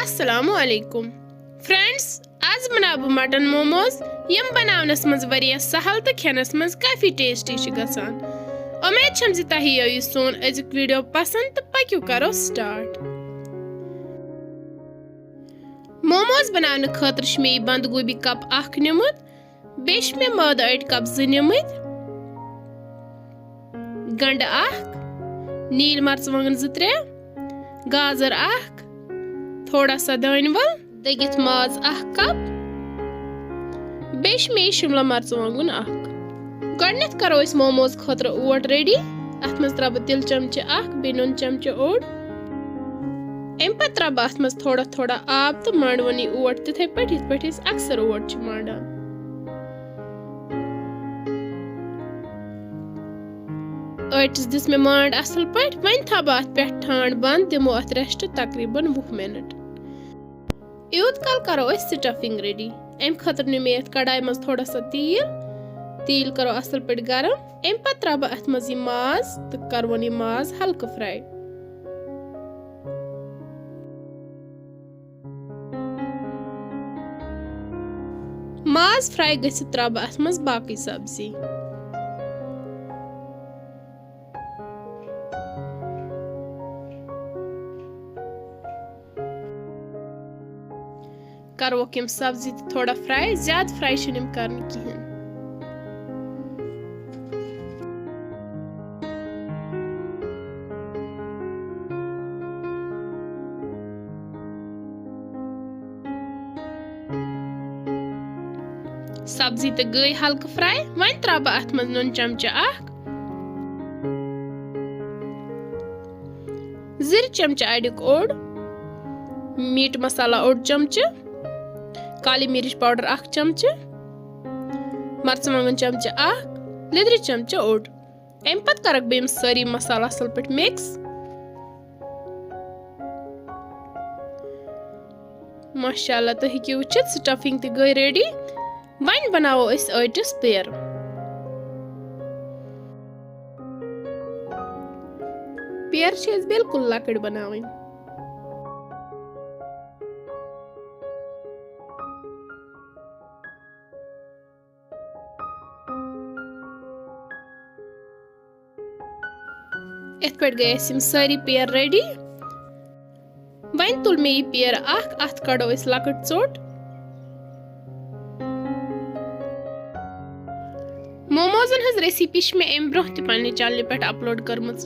अस्सलामु अलैकुम फ्रेंड्स, आज बनाव बह मटन मोमोज यम बनावनस मज वरिया सहल तो खेनस मज काफी टेस्टी गसान। उम्मीद छम जि तह यह सोन अजुक वीडियो पसंद तो पक्यू करो स्टार्ट। मोमोज बनावने खतर मे बंद गोभी कप अख निमुत, बेश मे मद अड़ कप 2 निमुत, गंड अख, नील मर्चवांगन 2-3, गाजर अख, थोड़ा सा दानवल, दगित माज 1 कप, बेश मे शिमला मर्चवांगन अख। गडनेथ करो इस मोमोज खतर ओट रेडी। अथ मज त्रा तिल चमचे 1 बे नून चमचे ओड। अम पत त्रा अथ मज थोड़ा थोड़ा आब तो मांडवनी ओट तिथे पे अक्सर ओट मांडान। अटिस दिस मे मांड असल पे वन थब अथ पे ठांड बंद, दिमो अथ रेस्ट तकरीबन 20 मिनट। यूत कल करो स्टफिंग रेडी। अम खतर नी मे कढ़ाई मज थोड़ा सा तील करो असल पे गरम। अम पत त्रा अथ मज माज तो करवन माज हल्का फ्राई। माज फ्राई गसित त्रा अथ मज बाकी सब्जी। करो यम सब्जी थोड़ा फ्राई, ज्यादा फ्राई छम करनी कहें। सब्जी तो गई हल्का फ्राई। वन त्रा अथ मज नून चमचे 1, जीर चमचे अड़िक ओड, मीट मसाला ओड चमचे, काली मिर्च पाउडर 1 चमचे, मर्चवांगन चमचे 1, लिदर चमचे ओड। अम पत करक बम सारी मसाला असल पे मिक्स। माशाल्लाह तो हेकि वुचित स्टफिंग तो गई रेडी। वन बनावो इस अटिस पेर। पेर छे बिल्कुल लकड़ बनावन। इत पे गए सारी पेर रेडी। वन तुल मे यह पेर अख, अथ कड़ो इस लकट चोट। मोमोजन हज रेसिपी मे अम ब्रोह त पन्ने चैनल पे अपलोड करमज।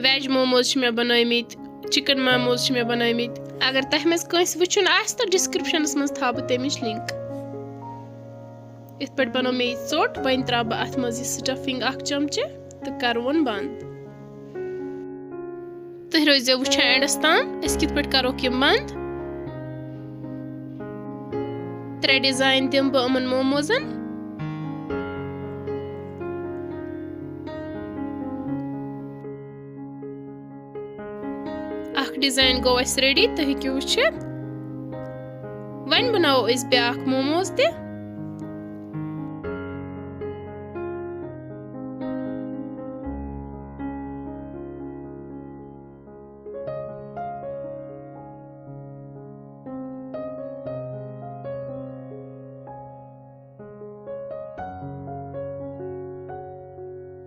वेज मोमोज मे बनमित, चिकन मोमोज मे बनमित। अगर तह मज कंस वुचुन आस तो डिस्क्रिप्शन मज थाव तमिच लिंक। इत पे बनो मे चोट। वन त्रा अथ मज स्टफिंग 1 चमचे तो करवन बंद। तुह रोजो वुचान एंडस तान अस कित पे करो यम बंद। 3 डिजाइन दिम बह अमन मोमोजन। डिजाइन गो अस रेडी तो हेकि वुचित। वन बनाओ अस ब्याक मोमोज ते।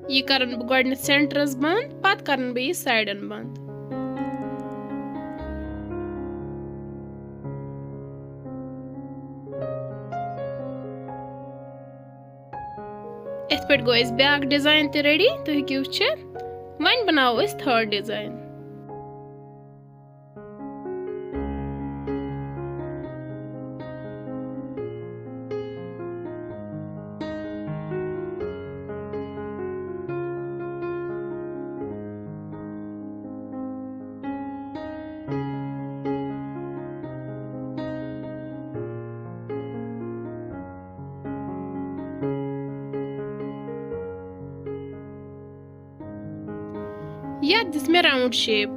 ये करन बह गोडनेथ सेंटरस बंद, पत करन बह यह साइडन बंद। इत पे गो अस ब्याक डिजाइन ते रेडी तो हेकि वुचित। वन बनाओ अस 3rd डिजाइन। या दिस में राउंड शेप।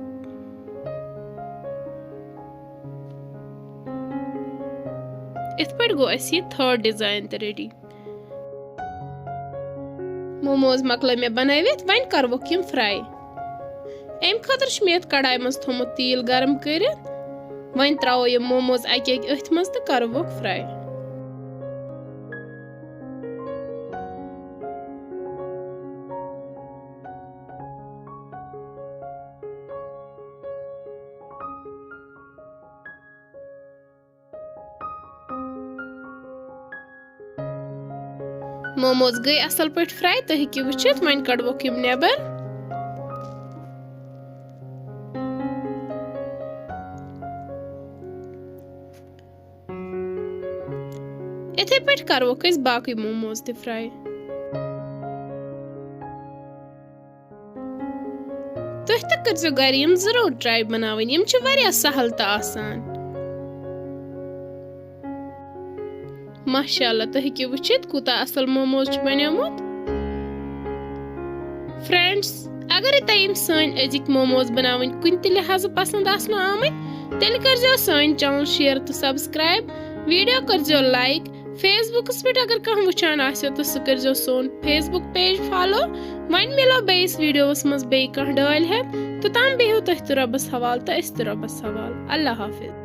इत पे गो अस 3rd डिजाइन ते रेडी। मोमोज मकल मे बनवित। वन करवोक यम फ्राई। अम खतर मे कढ़ाई मज थोमुत तेल गरम कर। वन त्रो ये मोमोज अक अथ मज तो करो फ्राई। मोमोज गई असल पे फ्राई तो हेकि वुचित वन कड़वोक यम नेबर। इथे पे करोक बाकी मोमोज ते फ्राई। तुह तक करजो घर यम जरूर ट्राई बनावन, यम च वारिया सहल तो आसान। माशाअल्लाह तो हेकि वुचित कूता असल मोमोज बनेमुत। फ्रेंड्स अगर तुम सन अजिक मोमोज बनावन कुन त लिहाज पसंद आसनो आमत तेल करजो सन चैनल शेयर तो सब्सक्राइब, वीडियो करजो लाइक। फेसबुकस पे अगर कह वुचान आसो तो सह करजो सोन फेसबुक पेज फॉलो। वन मिलो बेस वीडियोस मज बे कह डाल है तो तम बेहू तुह तो रबस हवाल तो अस तो रबस हवाल। अल्लाह हाफिज।